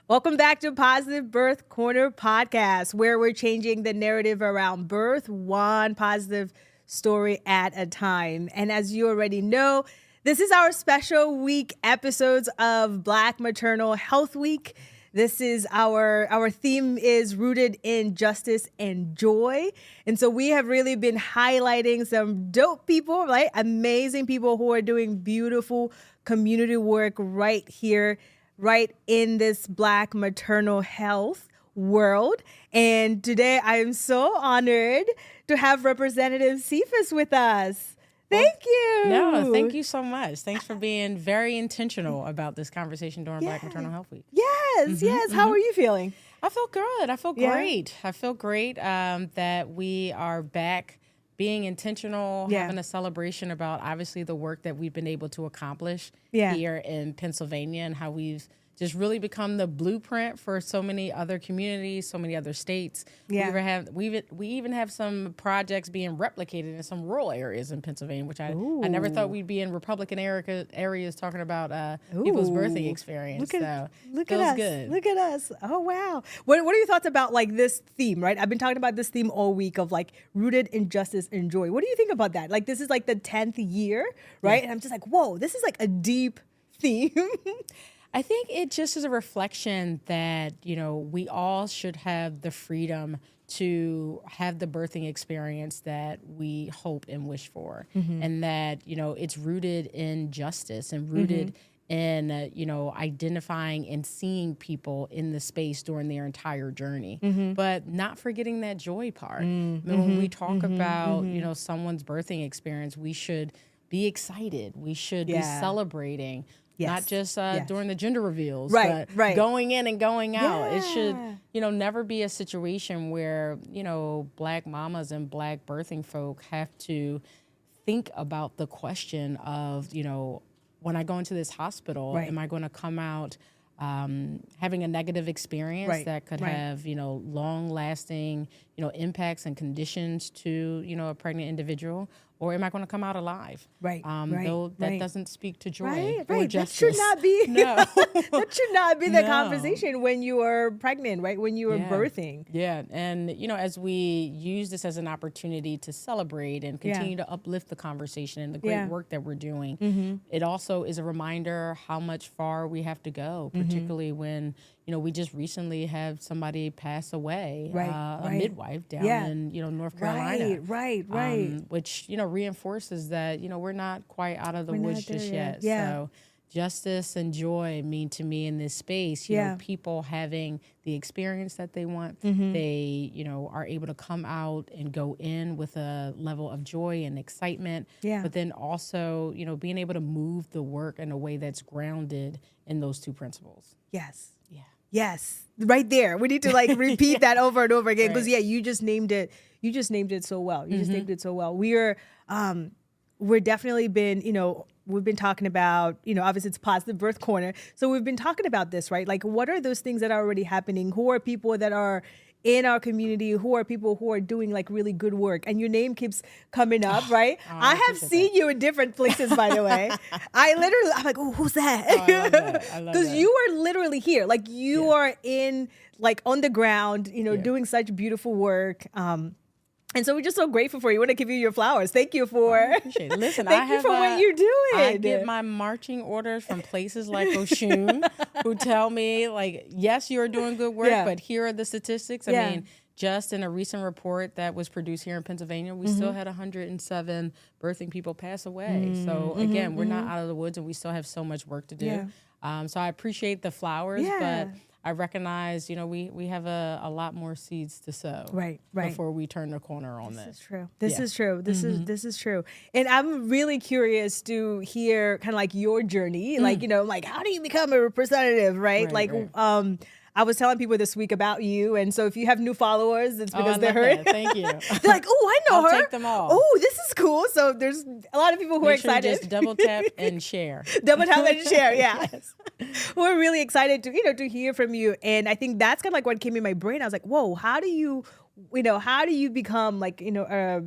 Welcome back to Positive Birth Corner podcast, where we're changing the narrative around birth, one positive story at a time. And as you already know, this is our special week episodes of Black Maternal Health Week. This is our theme is rooted in justice and joy. And so we have really been highlighting some dope people, right? Amazing people who are doing beautiful community work right here, right in this Black maternal health world. And today I am so honored to have Representative Cephas with us. Thank you. No, thank you so much. Thanks for being very intentional about this conversation during Black Maternal Health Week. Yes. How are you feeling? I feel good. I feel great. I feel great that we are back being intentional, having a celebration about obviously the work that we've been able to accomplish here in Pennsylvania and how we've just really become the blueprint for so many other communities, so many other states. Yeah. We even have some projects being replicated in some rural areas in Pennsylvania, which I never thought we'd be in Republican areas talking about people's birthing experience. Look at feels us. good. Look at us. Oh, wow. What are your thoughts about like this theme, right? I've been talking about this theme all week of like rooted in justice and joy. What do you think about that? Like this is like the 10th year, right? And I'm just like, whoa, this is like a deep theme. I think it just is a reflection that, we all should have the freedom to have the birthing experience that we hope and wish for. And that, it's rooted in justice and rooted in, identifying and seeing people in the space during their entire journey, but not forgetting that joy part. When we talk about, someone's birthing experience, we should be excited. We should be celebrating. Not just during the gender reveals, but going in and going out. It should, never be a situation where, Black mamas and Black birthing folk have to think about the question of, when I go into this hospital, am I going to come out having a negative experience that could have, long-lasting, impacts and conditions to, a pregnant individual? Or am I going to come out alive? Though that doesn't speak to joy or justice. That should not be. No. That should not be the conversation when you are pregnant, right? When you are birthing. Yeah, and as we use this as an opportunity to celebrate and continue to uplift the conversation and the great work that we're doing, it also is a reminder how much far we have to go, particularly when we just recently had somebody pass away, a midwife down in North Carolina. Which reinforces that we're not quite out of the woods just yet. So justice and joy mean to me in this space, people having the experience that they want. They, are able to come out and go in with a level of joy and excitement, but then also, being able to move the work in a way that's grounded in those two principles. Yes, right there. We need to like repeat that over and over again because you just named it. You just named it so well. You just named it so well. We're definitely been, we've been talking about, obviously it's Positive Birth Corner. So we've been talking about this, right? Like what are those things that are already happening? Who are people that are in our community? Who are people who are doing like really good work? And your name keeps coming up, right? I have seen you in different places, by the way. I'm like, oh, who's that? I love that. Because you are literally here. Like you are in, like on the ground, doing such beautiful work. And so we're just so grateful for you. We want to give you your flowers. Thank you for appreciate it. Listen, thank you for what you're doing. I get my marching orders from places like Oshun who tell me, like, yes, you're doing good work, but here are the statistics. I mean, just in a recent report that was produced here in Pennsylvania, we still had 107 birthing people pass away. So again, we're not out of the woods and we still have so much work to do. So I appreciate the flowers, but I recognize, we have a lot more seeds to sow before we turn the corner on this. This is true. This is true. And I'm really curious to hear kind of like your journey, like, like how do you become a representative, right? I was telling people this week about you, and so if you have new followers, it's because they're her. Thank you. They're like, oh, I know her. I'll take them all. Oh, this is cool. So there's a lot of people who are excited. Just double tap and share. Double tap and share, yes. We're really excited to, to hear from you, and I think that's kind of like what came in my brain. I was like, whoa, how do you become like, a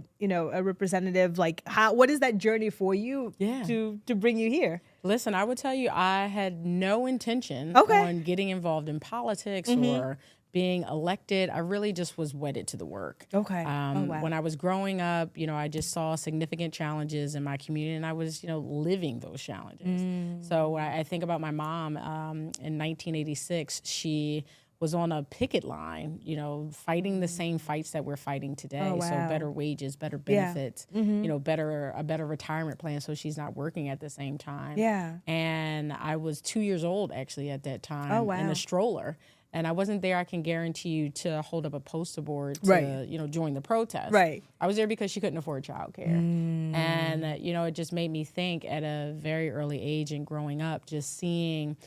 representative? Like, what is that journey for you to bring you here? Listen, I would tell you, I had no intention Okay. on getting involved in politics or being elected. I really just was wedded to the work. Okay. Oh, wow. When I was growing up, I just saw significant challenges in my community, and I was, living those challenges. So when I think about my mom, in 1986, she was on a picket line, fighting the same fights that we're fighting today. Oh, wow. So better wages, better benefits, a better retirement plan, so she's not working at the same time. Yeah. And I was 2 years old actually at that time. Oh, wow. In a stroller. And I wasn't there, I can guarantee you, to hold up a poster board to, Right. Join the protest. Right. I was there because she couldn't afford childcare. And, it just made me think at a very early age and growing up, just seeing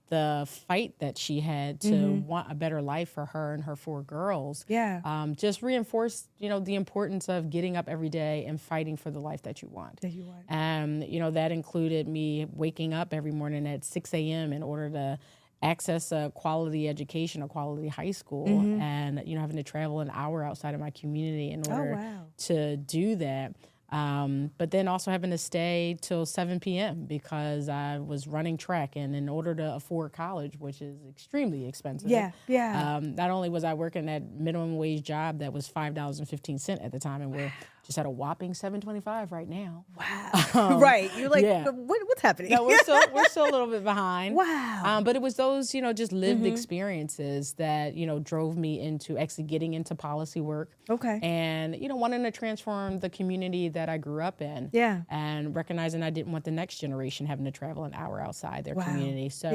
the fight that she had to want a better life for her and her 4 girls. Yeah. Just reinforced, the importance of getting up every day and fighting for the life that you want. That you want. And, that included me waking up every morning at 6 a.m. in order to access a quality education, a quality high school, and, having to travel an hour outside of my community in order to do that. But then also having to stay till 7 p.m. because I was running track, and in order to afford college, which is extremely expensive. Not only was I working that minimum wage job that was $5.15 at the time, and we're just at a whopping $7.25 right now. Wow. Right. You're like, what's happening? No, we're still a little bit behind. Wow. But it was those, just lived experiences that, drove me into actually getting into policy work. Okay. And, wanting to transform the community that I grew up in. Yeah. And recognizing I didn't want the next generation having to travel an hour outside their community. So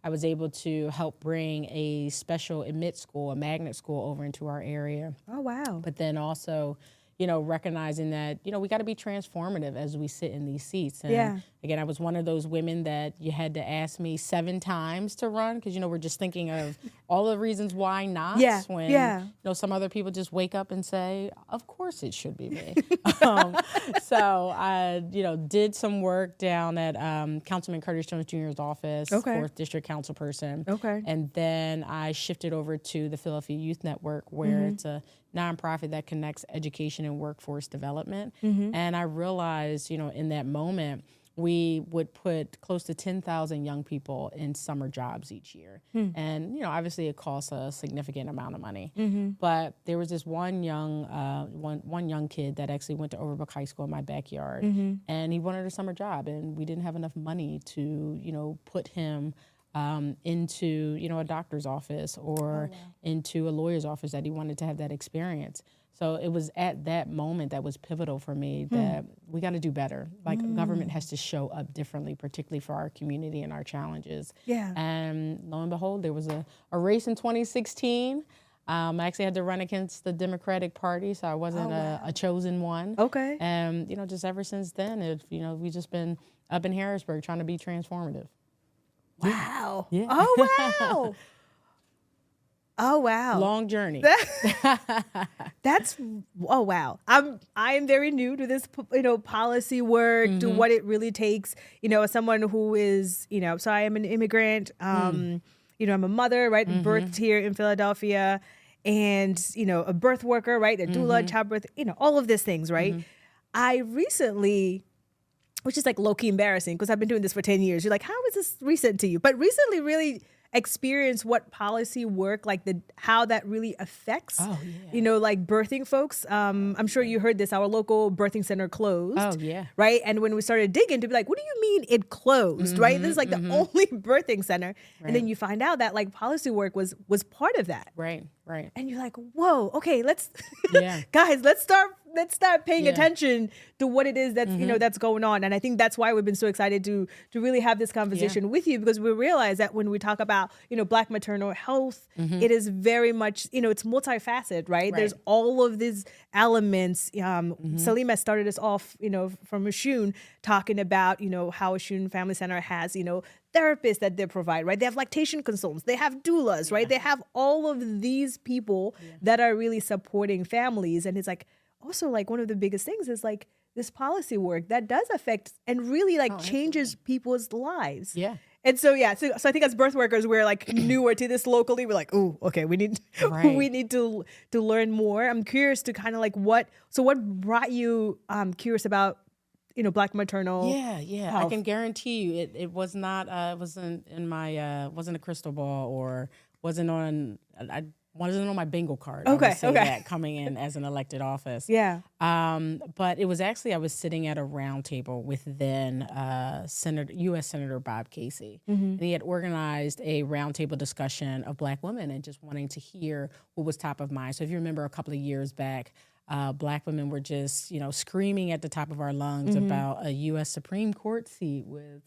I was able to help bring a special admit school, a magnet school, over into our area. Oh, wow. But then also, recognizing that, we got to be transformative as we sit in these seats. And again, I was one of those women that you had to ask me 7 times to run because, we're just thinking of all the reasons why not. When, some other people just wake up and say, of course it should be me. So I, did some work down at Councilman Curtis Jones Jr.'s office, 4th District Council person. And then I shifted over to the Philadelphia Youth Network, where it's a nonprofit that connects education and workforce development. And I realized, in that moment, we would put close to 10,000 young people in summer jobs each year. And, obviously it costs a significant amount of money. But there was this one young kid that actually went to Overbrook High School in my backyard. And he wanted a summer job, and we didn't have enough money to, put him into, a doctor's office or into a lawyer's office that he wanted to have that experience. So it was at that moment that was pivotal for me that we got to do better. Like government has to show up differently, particularly for our community and our challenges. And lo and behold, there was a race in 2016. I actually had to run against the Democratic Party, so I wasn't a chosen one. And, just ever since then, we've just been up in Harrisburg trying to be transformative. Wow. Yeah. Oh, wow. Oh, wow. Long journey. That's, oh, wow. I am very new to this, policy work, to what it really takes, as someone who is, so I am an immigrant, I'm a mother, right? Birthed here in Philadelphia, and, a birth worker, right? A doula, childbirth, all of these things, right? I recently, which is like low-key embarrassing because I've been doing this for 10 years. You're like, how is this recent to you? But recently really experienced what policy work, like how that really affects, like birthing folks. I'm sure you heard this, our local birthing center closed. Oh, yeah. Right? And when we started digging to be like, what do you mean it closed, right? This is like the only birthing center. Right. And then you find out that like policy work was part of that. Right. And you're like, whoa, okay, guys, let's start paying attention to what it is that's, that's going on. And I think that's why we've been so excited to really have this conversation with you, because we realize that when we talk about, Black maternal health, it is very much, it's multifaceted, right? There's all of these elements. Salima started us off, from Oshun, talking about, how Oshun Family Center has, therapists that they provide, right? They have lactation consultants, they have doulas, right? They have all of these people that are really supporting families. And it's like, also like one of the biggest things is like this policy work that does affect and really like changes people's lives. Yeah. And so, so I think as birth workers, we're like newer to this locally. We're like, oh, okay, we need to learn more. I'm curious to kind of like what brought you curious about Black Maternal Yeah. Health. I can guarantee you it was not, it wasn't in my, wasn't a crystal ball or wasn't on, I wasn't on my bingo card. I would say that coming in as an elected office. Yeah. But it was actually, I was sitting at a round table with then U.S. Senator Bob Casey. And he had organized a roundtable discussion of Black women and just wanting to hear what was top of mind. So if you remember a couple of years back, Black women were just, screaming at the top of our lungs about a U.S. Supreme Court seat with,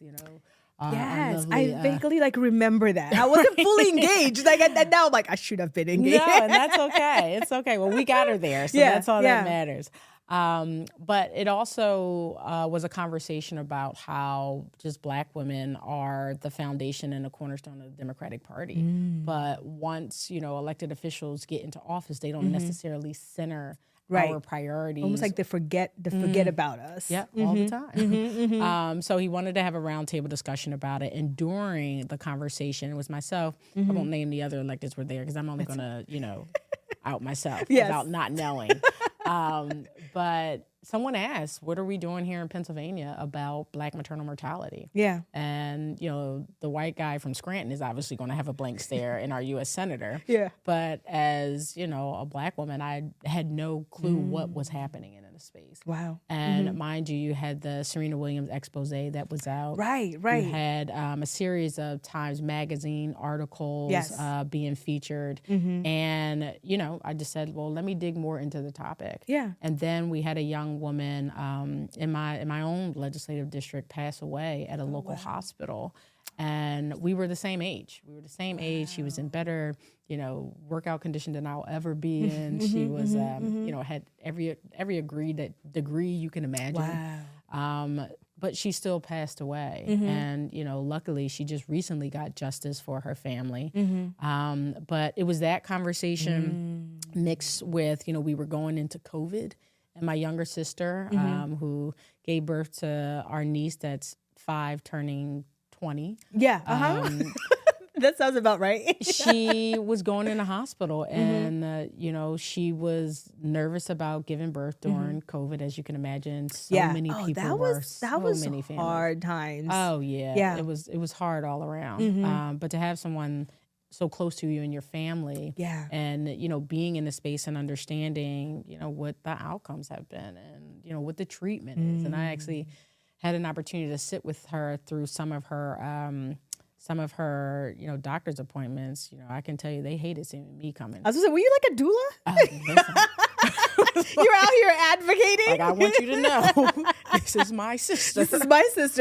Yes, lovely, I vaguely remember that. I wasn't fully engaged. Now I'm like, I should have been engaged. No, and that's okay. It's okay. Well, we got her there, so that's all that matters. But it also was a conversation about how just Black women are the foundation and the cornerstone of the Democratic Party. But once, elected officials get into office, they don't necessarily center our priorities. Almost like they forget about us. Yeah, all the time. So he wanted to have a roundtable discussion about it. And during the conversation, it was myself. I won't name the other electeds were there because I'm only going to, out myself without not knowing. But someone asked, what are we doing here in Pennsylvania about Black maternal mortality? Yeah. And, the white guy from Scranton is obviously going to have a blank stare in our U.S. Senator. Yeah. But as, a Black woman, I had no clue what was happening in the space. Wow. And mind you had the Serena Williams expose that was out. Right. You had a series of Times Magazine articles being featured. And, I just said, well, let me dig more into the topic. Yeah. And then we had a young woman in my own legislative district pass away at a local hospital. And we were the same age. She was in better, workout condition than I'll ever be in. She was, had every degree you can imagine. Wow. But she still passed away. And, luckily she just recently got justice for her family. But it was that conversation mixed with, we were going into COVID. And my younger sister, who gave birth to our niece that's 5 turning 20. Yeah. That sounds about right. She was going in the hospital and, she was nervous about giving birth during COVID, as you can imagine. So many people that was many families. hard times. Oh, yeah. It was hard all around. But to have someone so close to you and your family and, being in the space and understanding, what the outcomes have been and, what the treatment is. And I actually had an opportunity to sit with her through some of her, doctor's appointments. I can tell you they hated seeing me coming. I was gonna say, were you like a doula? You're out here advocating. Like, I want you to know, this is my sister.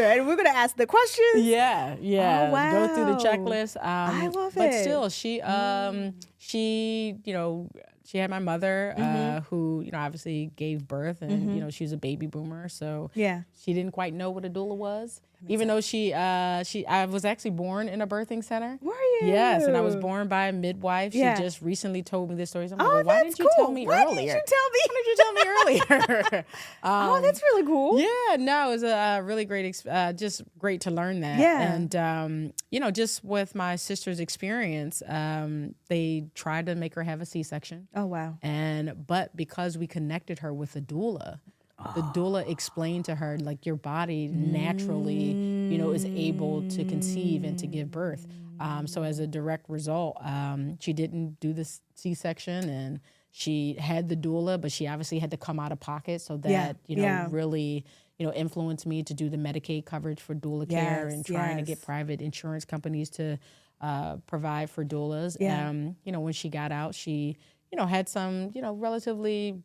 And we're gonna ask the questions. Yeah. Oh, wow. Go through the checklist. I love it. But still, she had my mother, who, obviously gave birth, and she was a baby boomer, so she didn't quite know what a doula was. Even though I was actually born in a birthing center. Were you? Yes, and I was born by a midwife. She just recently told me this story. So I'm like, well, why didn't you tell me earlier? Why did you tell me earlier? That's really cool. Yeah, no, it was a really great, just great to learn that. Yeah. And, just with my sister's experience, they tried to make her have a C-section. Oh, wow. But because we connected her with a doula, the doula explained to her, like, your body naturally, is able to conceive and to give birth. So as a direct result, she didn't do the C-section, and she had the doula, but she obviously had to come out of pocket. So that, really, influenced me to do the Medicaid coverage for doula care and trying to get private insurance companies to provide for doulas. When she got out, she, had some, relatively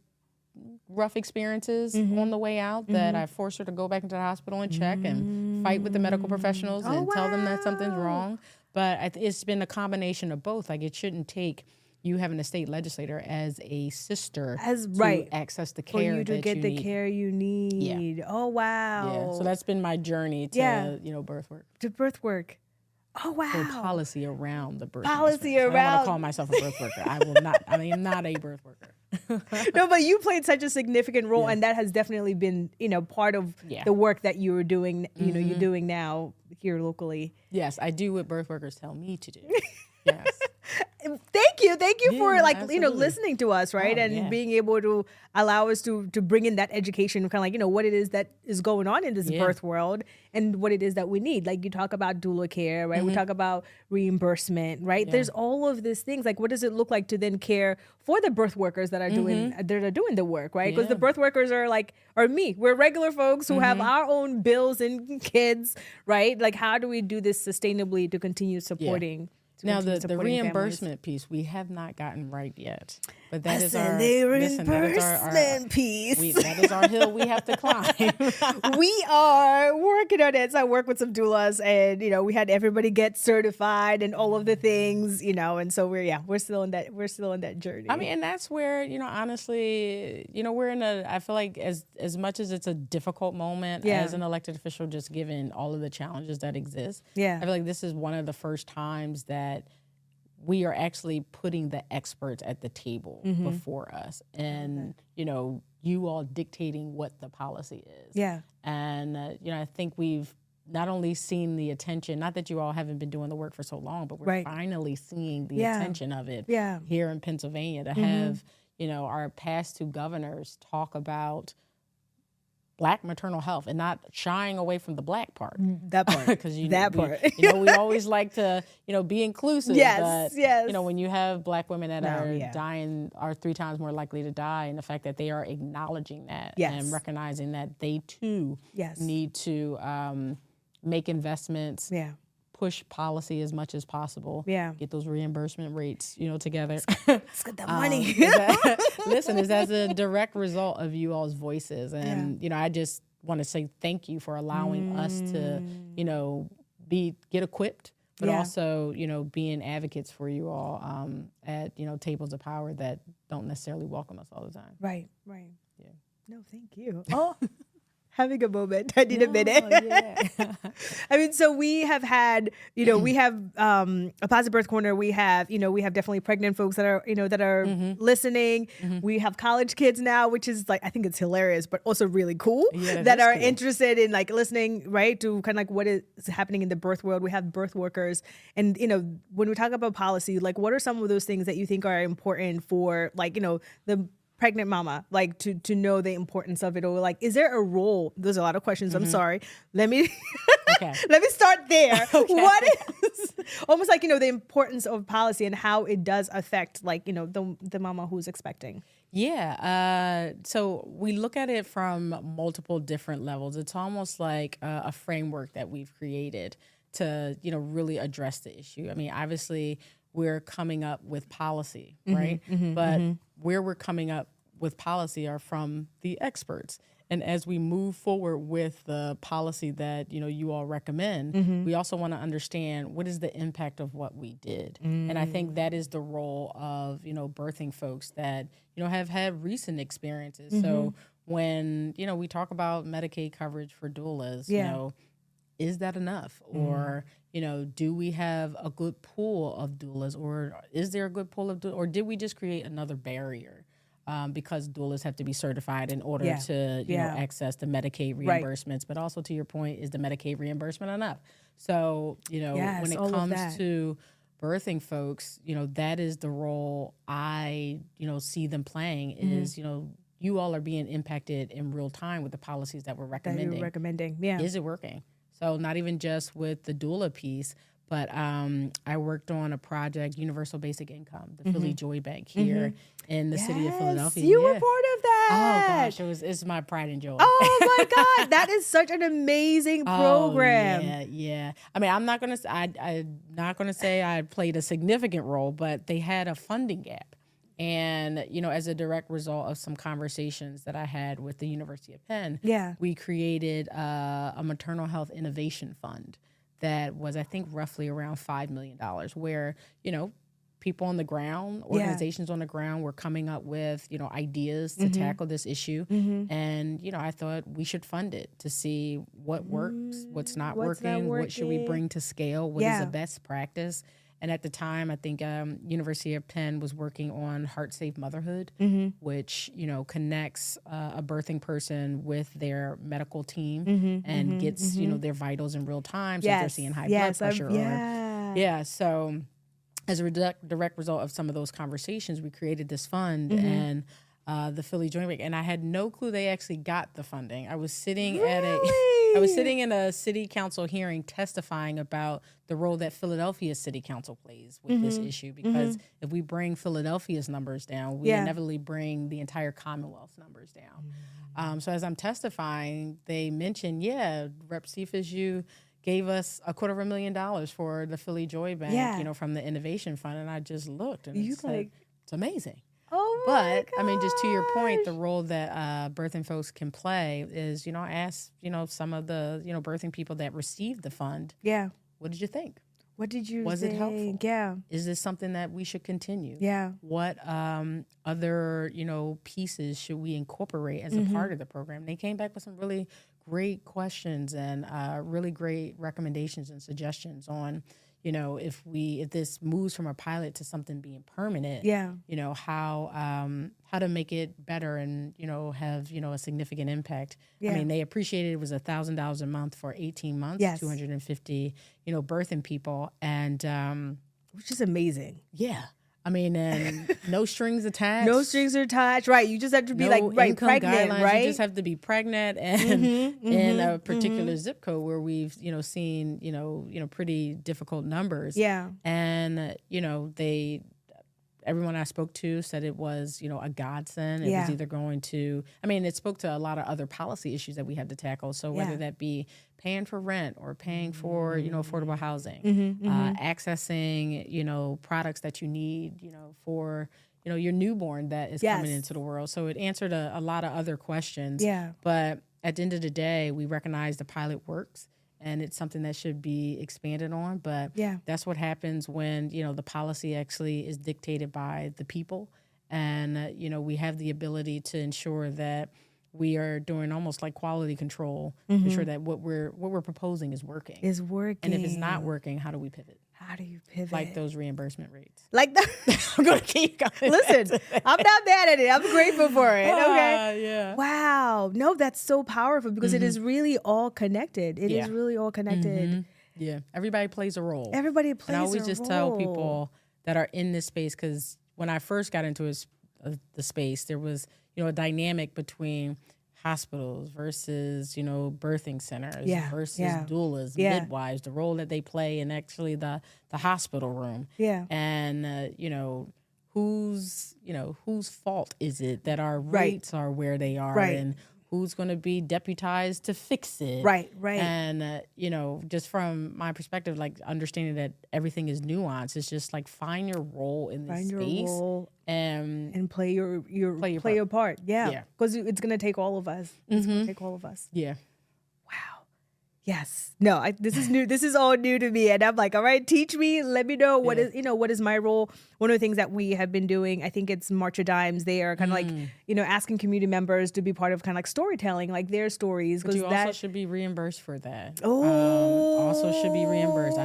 rough experiences on the way out that I forced her to go back into the hospital and check and fight with the medical professionals and tell them that something's wrong. But it's been a combination of both. Like, it shouldn't take you having a state legislator as a sister to access the care for you to that get you the need. care you need. Yeah. Oh, wow. Yeah. So that's been my journey to birth work. To birth work. Oh, wow. So policy around the birth. Policy around. I don't want to call myself a birth worker. I will not. I am not a birth worker. No, but you played such a significant role, and that has definitely been, part of the work that you were doing, you're doing now here locally. Yes, I do what birth workers tell me to do. Yes. Thank you thank you for absolutely. listening to us, right? Oh, And yeah. being able to allow us to bring in that education, kind of what it is that is going on in this Yeah. birth world and what it is that we need. Like you talk about doula care, right? We talk about reimbursement, right? Yeah. There's all of these things. Like what does it look like to then care for the birth workers that are doing the work, right? Because the Yeah. birth workers are me. We're regular folks who have our own bills and kids, right? Like how do we do this sustainably to continue supporting? Now continue the supporting reimbursement piece we have not gotten right yet, but that is our the reimbursement piece. that is our hill we have to climb. We are working on it. So I work with some doulas, and we had everybody get certified and all of the things, and so we're still in that journey. I mean, and that's where honestly, we're in a. I feel like as much as it's a difficult moment as an elected official, just given all of the challenges that exist. I feel like this is one of the first times that we are actually putting the experts at the table before us, and you all dictating what the policy is. And I think we've not only seen the attention, not that you all haven't been doing the work for so long, but we're finally seeing the attention of it here in Pennsylvania to have our past two governors talk about Black maternal health and not shying away from the Black part. That part. Because we always like to, be inclusive. Yes, but, when you have Black women that are dying, are 3 times more likely to die, and the fact that they are acknowledging that and recognizing that they too need to make investments, push policy as much as possible, get those reimbursement rates, together. Let's get that money. Is as a direct result of you all's voices. And, I just want to say thank you for allowing us to, get equipped, but also, being advocates for you all at, tables of power that don't necessarily welcome us all the time. Right. Yeah. No, thank you. Oh. Having a moment. I need a minute. I mean, so we have had, we have a Positive Birth Corner. We have definitely pregnant folks that are listening. We have college kids now, which is I think it's hilarious, but also really cool that are interested in listening, right, to kind of what is happening in the birth world. We have birth workers. And, when we talk about policy, what are some of those things that you think are important for the pregnant mama, to know the importance of it, or is there a role? There's a lot of questions. I'm sorry. Let me let me start there. What is almost the importance of policy and how it does affect the mama who's expecting? Yeah. So we look at it from multiple different levels. It's almost like a framework that we've created to really address the issue. I mean, obviously we're coming up with policy, right? But where we're coming up with policy are from the experts. And as we move forward with the policy that, you all recommend, we also want to understand what is the impact of what we did. And I think that is the role of, birthing folks that, have had recent experiences. So when, we talk about Medicaid coverage for doulas, is that enough? Or, do we have a good pool of doulas, or is there a good pool of doulas, or did we just create another barrier? Because doulas have to be certified in order to access the Medicaid reimbursements. But also to your point, is the Medicaid reimbursement enough? So, when it comes to birthing folks, that is the role I, see them playing is, you all are being impacted in real time with the policies that we're recommending. Is it working? So not even just with the doula piece, but I worked on a project, Universal Basic Income, the Philly Joy Bank here in the city of Philadelphia. You were part of that. Oh gosh, it's my pride and joy. Oh my God, that is such an amazing program. Yeah. I mean, I'm not gonna say I played a significant role, but they had a funding gap. And, as a direct result of some conversations that I had with the University of Penn, we created a maternal health innovation fund that was, I think, roughly around $5 million, where, people on the ground, organizations on the ground were coming up with, ideas to tackle this issue. And, I thought we should fund it to see what works, what's not working, what should we bring to scale, what is the best practice. And at the time, I think University of Penn was working on Heart Safe Motherhood, which, connects a birthing person with their medical team and gets, their vitals in real time. So if they're seeing high blood pressure. So as a direct result of some of those conversations, we created this fund and the Philly Joint Bank, and I had no clue they actually got the funding. I was sitting in a city council hearing testifying about the role that Philadelphia City Council plays with this issue, because if we bring Philadelphia's numbers down, we inevitably bring the entire Commonwealth's numbers down. So as I'm testifying, they mentioned, Rep. Cephas, you gave us $250,000 for the Philly Joy Bank, from the Innovation Fund, and I just looked and said, it's amazing. Oh my But I mean, just to your point, the role that birthing folks can play is, I asked, some of the, birthing people that received the fund, what did you think? What did you Was think? it helpful? Yeah. Is this something that we should continue? Yeah. What other, pieces should we incorporate as a part of the program? They came back with some really great questions and really great recommendations and suggestions on, if this moves from a pilot to something being permanent, how to make it better and, have, a significant impact. I mean, they appreciated it was $1,000 a month for 18 months, 250, birthing people. And which is amazing. Yeah. I mean, and no strings attached. No strings attached. Right. You just have to be pregnant, guidelines. right? You just have to be pregnant and in a particular zip code where we've, seen, pretty difficult numbers. Yeah. And, everyone I spoke to said it was, a godsend. It was either going to, it spoke to a lot of other policy issues that we had to tackle. So whether that be paying for rent or paying for, affordable housing, accessing, products that you need, for, your newborn that is coming into the world. So it answered a lot of other questions. Yeah. But at the end of the day, we recognize the pilot works. And it's something that should be expanded on. But that's what happens when, the policy actually is dictated by the people. And, we have the ability to ensure that we are doing almost like quality control, to ensure that what we're proposing is working. Is working. And if it's not working, how do we pivot? How do you pivot? Like those reimbursement rates. Like that. I'm going to keep going. Listen, I'm not mad at it. I'm grateful for it. Okay. Yeah. Wow. No, that's so powerful because it is really all connected. It is really all connected. Yeah. Everybody plays a role. Everybody plays a role. And I always just tell people that are in this space, because when I first got into the space, there was, a dynamic between hospitals versus, birthing centers versus doulas, midwives, the role that they play in actually the hospital room. Yeah. And, whose fault is it that our rates are where they are, and who's going to be deputized to fix it. Right. And, just from my perspective, like understanding that everything is nuanced, it's just like find your role in this space. And play your part. Yeah. Because it's going to take all of us. It's going to take all of us. Yeah. Wow. Yes. No, this is new. This is all new to me. And I'm like, all right, teach me. Let me know what is my role. One of the things that we have been doing, I think it's March of Dimes. They are kind of like, asking community members to be part of kind of like storytelling, like their stories. But you also should be reimbursed for that. Oh. Also should be reimbursed.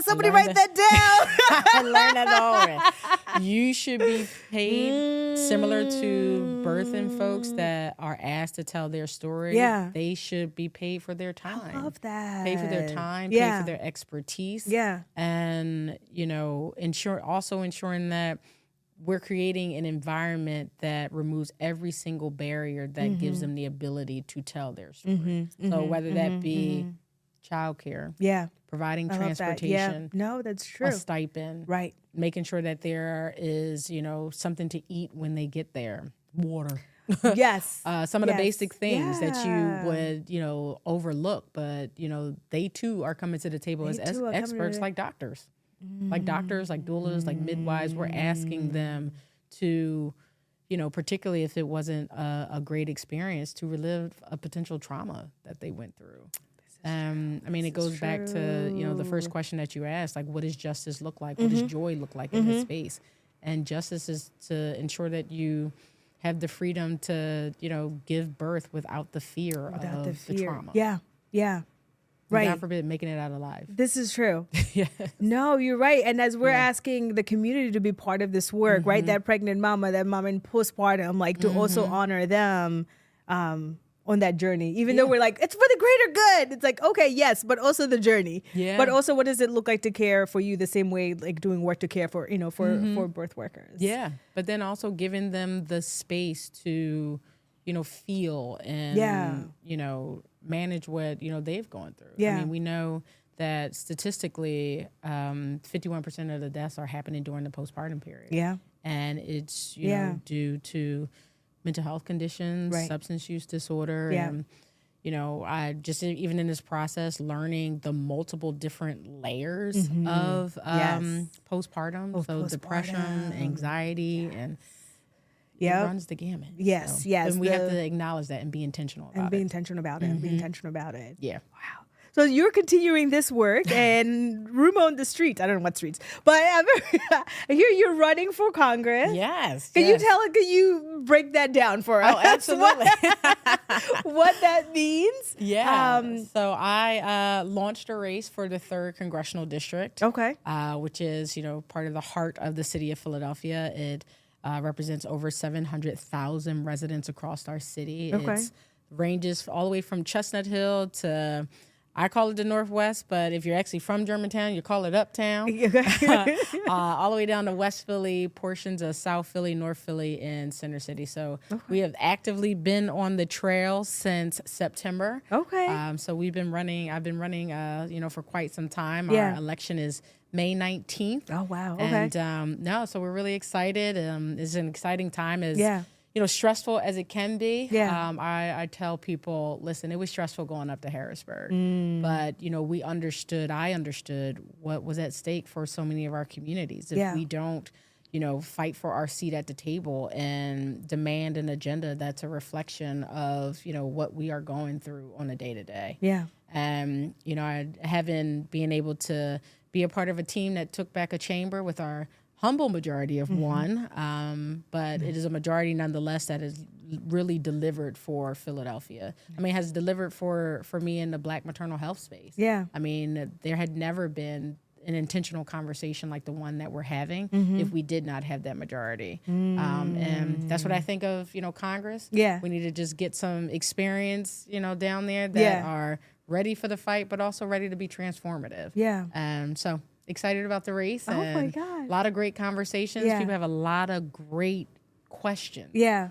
Somebody write that down. I learned that already. You should be paid similar to birthing folks that are asked to tell their story. Yeah. They should be paid for their time. I love that. Pay for their time, pay for their expertise. Yeah. And, ensuring that we're creating an environment that removes every single barrier that gives them the ability to tell their story. So whether that be childcare, providing transportation, that's true. a stipend, right? Making sure that there is, something to eat when they get there, water. Yes. Some of the basic things that you would, overlook, but, they too are coming to the table as experts like doctors. Like doctors, like doulas, like midwives. We're asking them to, particularly if it wasn't a great experience, to relive a potential trauma that they went through. It goes back to, the first question that you asked, like, what does justice look like? What does joy look like in this space? And justice is to ensure that you have the freedom to, give birth without the fear of the trauma. Yeah. Right. God forbid making it out alive. This is true. Yes. No, you're right. And as we're asking the community to be part of this work, right? That pregnant mama, that mom in postpartum, like to also honor them, on that journey, even though we're like, it's for the greater good. It's like, okay, yes, but also the journey. Yeah. But also, what does it look like to care for you the same way, like doing work to care for, for birth workers? Yeah. But then also giving them the space to, feel and, manage what, they've gone through. Yeah. I mean, we know that statistically, 51% of the deaths are happening during the postpartum period. Yeah. And it's, due to mental health conditions, substance use disorder. Yeah. And, I just, even in this process, learning the multiple different layers of postpartum. So depression, anxiety, and it runs the gamut. Yes, so, yes. And we have to acknowlge that and be intentional about it. And be intentional about it. Be intentional about it. Yeah. Wow. So you're continuing this work and room on the streets. I don't know what streets, but I hear you're running for Congress. Yes. Can you break that down for us? Oh, absolutely. What that means? Yeah. So I launched a race for the 3rd Congressional District. Okay. Which is, part of the heart of the city of Philadelphia. It represents over 700,000 residents across our city. Okay. It ranges all the way from Chestnut Hill to, I call it the Northwest, but if you're actually from Germantown, you call it Uptown. All the way down to West Philly, portions of South Philly, North Philly, and Center City. So we have actively been on the trail since September. Okay. So I've been running, for quite some time. Yeah. Our election is May 19th. Oh, wow. Okay. And so we're really excited. It's an exciting time as stressful as it can be. Yeah. I tell people, listen, it was stressful going up to Harrisburg, but I understood what was at stake for so many of our communities. If we don't, fight for our seat at the table and demand an agenda that's a reflection of, what we are going through on a day to day. Yeah. And, being able to be a part of a team that took back a chamber with our humble majority of one, but it is a majority nonetheless that has really delivered for Philadelphia. I mean, has delivered for me in the Black maternal health space. Yeah. I mean, there had never been an intentional conversation like the one that we're having if we did not have that majority. And that's what I think of, Congress. Yeah. We need to just get some experience, down there that are ready for the fight, but also ready to be transformative. Yeah. So excited about the race. Oh, and my God. A lot of great conversations. Yeah. People have a lot of great questions. Yeah.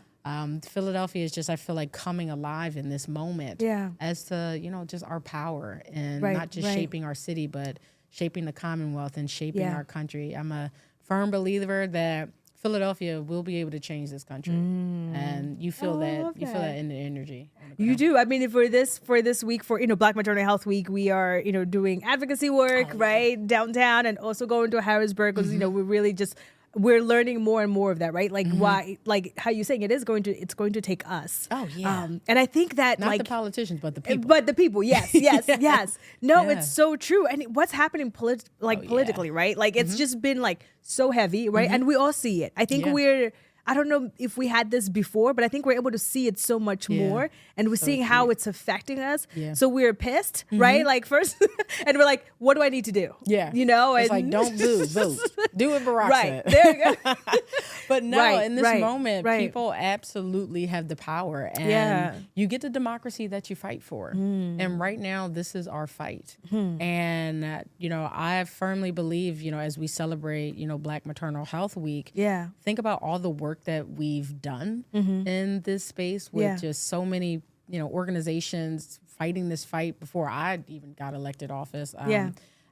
Philadelphia is just, I feel like, coming alive in this moment as to, just our power and not just shaping our city, but shaping the Commonwealth and shaping our country. I'm a firm believer that Philadelphia will be able to change this country. And you feel that in the energy. You do. I mean, for this week, for Black Maternal Health Week, we are doing advocacy work right downtown, and also going to Harrisburg because we're really we're learning more and more of that, right? Like why, like how you saying it's going to take us. Oh yeah. And I think that not the politicians, but the people. But the people, yes. No, it's so true. And what's happening politically, right? Like it's just been like so heavy, right? And we all see it. I think I don't know if we had this before, but I think we're able to see it so much more, and we're seeing how it's affecting us. Yeah. So we're pissed, right? Like first, and we're like, what do I need to do? Yeah. It's like, don't vote. Do what Barack said. Right, there you go. But no, in this moment, people absolutely have the power, and you get the democracy that you fight for. And right now, this is our fight. And, I firmly believe, as we celebrate, Black Maternal Health Week, think about all the work that we've done in this space with just so many, organizations fighting this fight before I even got elected office.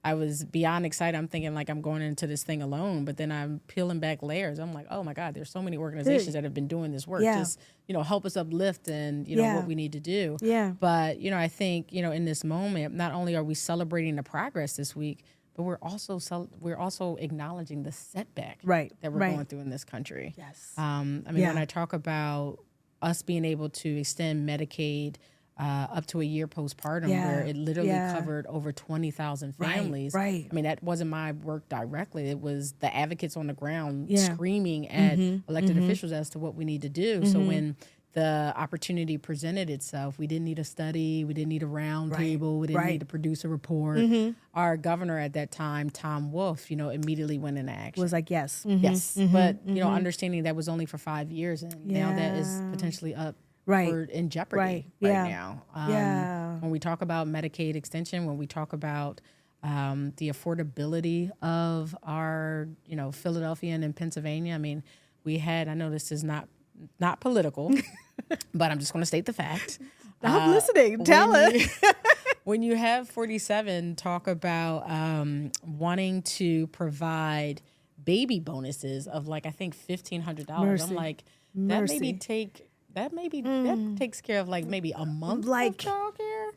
I was beyond excited. I'm thinking like I'm going into this thing alone, but then I'm peeling back layers. I'm like, oh my God, there's so many organizations that have been doing this work. Just, help us uplift and, what we need to do. But, I think, in this moment, not only are we celebrating the progress this week, but we're also acknowledging the setback that we're going through in this country. Yes. When I talk about us being able to extend Medicaid up to a year postpartum, where it literally covered over 20,000 families. Right. I mean, that wasn't my work directly. It was the advocates on the ground screaming at elected officials as to what we need to do. So when the opportunity presented itself, we didn't need a study, we didn't need a round table, we didn't need to produce a report. Our governor at that time, Tom Wolf, immediately went into action. Was like, yes. Yes. But, understanding that was only for 5 years, and now that is potentially up we're in jeopardy right Yeah. now. Yeah. When we talk about Medicaid extension, when we talk about the affordability of our, Philadelphia and Pennsylvania. I mean, I know this is not political, but I'm just going to state the fact. I'm listening. Tell us. When you have 47 talk about wanting to provide baby bonuses of like, I think $1,500, I'm like, that takes care of like maybe a month of childcare.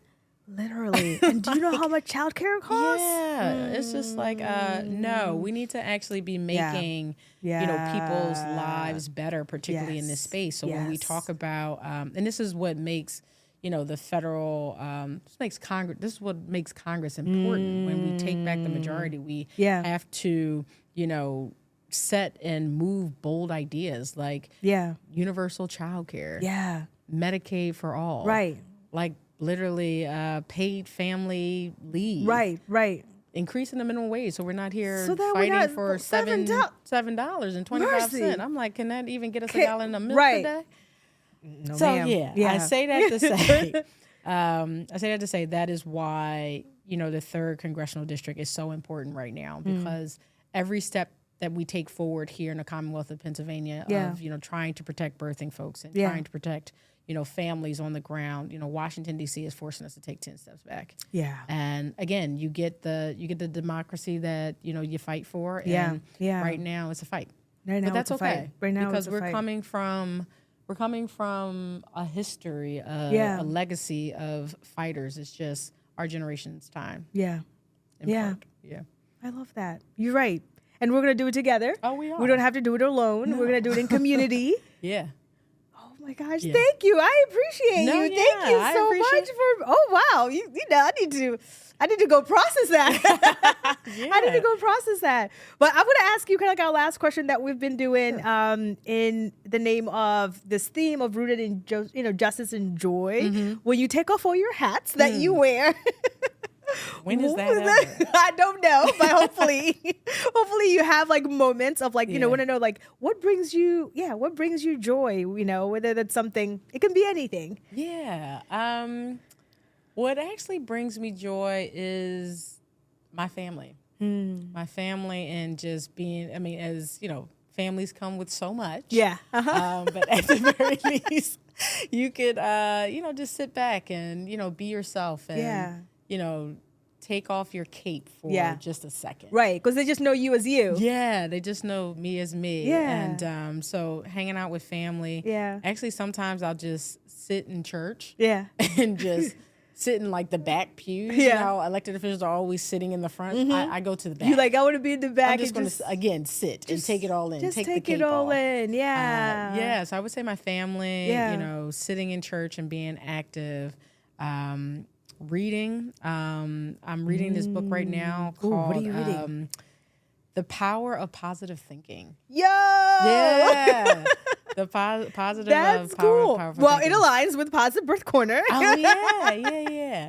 Literally. And do you know how much childcare costs? Yeah, it's just like, no, we need to actually be making, people's lives better, particularly in this space. So when we talk about, and this is what makes, the federal, this is what makes Congress important. When we take back the majority, we have to, set and move bold ideas like universal childcare, Medicaid for all, like literally paid family leave, increasing the minimum wage, so we're not here fighting for $7.25. I'm like, can that even get us a gallon of milk today? No, so ma'am. I say that to say, that is why the 3rd congressional district is so important right now, because every step that we take forward here in the Commonwealth of Pennsylvania of trying to protect birthing folks and trying to protect families on the ground. Washington D.C. is forcing us to take 10 steps back. And again, you get the democracy that you fight for. And right now it's a fight. But that's okay. Right now, because we're coming from a history, a legacy of fighters. It's just our generation's time. Yeah. Part. I love that. You're right. And we're going to do it together. Oh, we are. We don't have to do it alone. No. We're going to do it in community. Oh my gosh, thank you. I appreciate you. Thank you so much for. Oh wow, I need to go process that. I need to go process that. But I'm going to ask you kind of like our last question that we've been doing in the name of this theme of rooted in justice and joy. When you take off all your hats that you wear. When is that ever? I don't know, but hopefully you have like moments of like, want to know like what brings you joy, whether that's something, it can be anything. Yeah. What actually brings me joy is my family. My family and just being, as families come with so much. Yeah. But at the very least, you could, just sit back and, be yourself and, take off your cape for just a second. Right, because they just know you as you. Yeah, they just know me as me. Yeah. And so hanging out with family. Yeah. Actually, sometimes I'll just sit in church. Yeah. And just sit in like the back pews. Yeah. Elected officials are always sitting in the front. I go to the back. You like, I want to be in the back. I'm just going to, again, sit and take it all in. Just take the take cape it all off. in. Yeah. So I would say my family, sitting in church and being active. Reading. I'm reading this book right now called what are you reading? The Power of Positive Thinking. Yo! Yeah. The positive That's power cool. of powerful well, thinking. It aligns with Positive Birth Corner. Oh, yeah.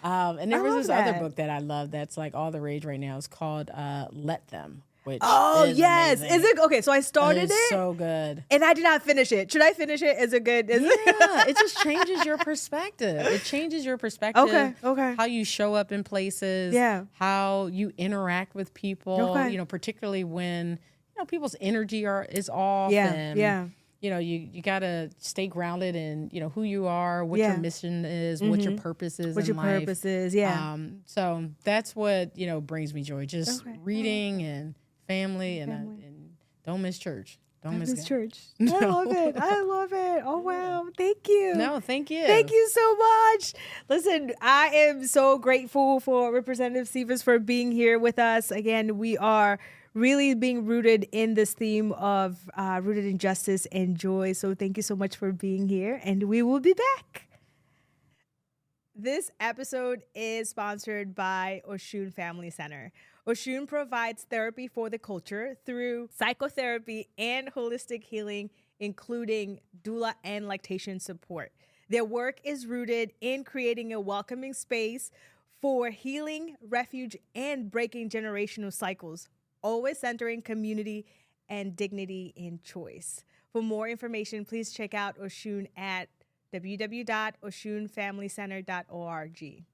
And there was this that. other book that I love that's like all the rage right now. It's called Let Them. Which yes. amazing. Is it okay? So I started it. So good. And I did not finish it. Should I finish it? Is it good? It just changes your perspective. It changes your perspective. Okay. How you show up in places. Yeah. How you interact with people. Okay. Particularly when people's energy is off. Yeah. And, you gotta stay grounded in who you are, what your mission is, what your purpose is. What your life. purpose is. Yeah. So that's what brings me joy. Just reading and family. And don't miss church. Don't miss church. I love it. Oh, wow. Thank you. No, thank you. Thank you so much. Listen, I am so grateful for Representative Sivas for being here with us. Again, we are really being rooted in this theme of rooted in justice and joy. So thank you so much for being here, and we will be back. This episode is sponsored by Oshun Family Center. Oshun provides therapy for the culture through psychotherapy and holistic healing, including doula and lactation support. Their work is rooted in creating a welcoming space for healing, refuge, and breaking generational cycles, always centering community and dignity in choice. For more information, please check out Oshun at www.oshunfamilycenter.org.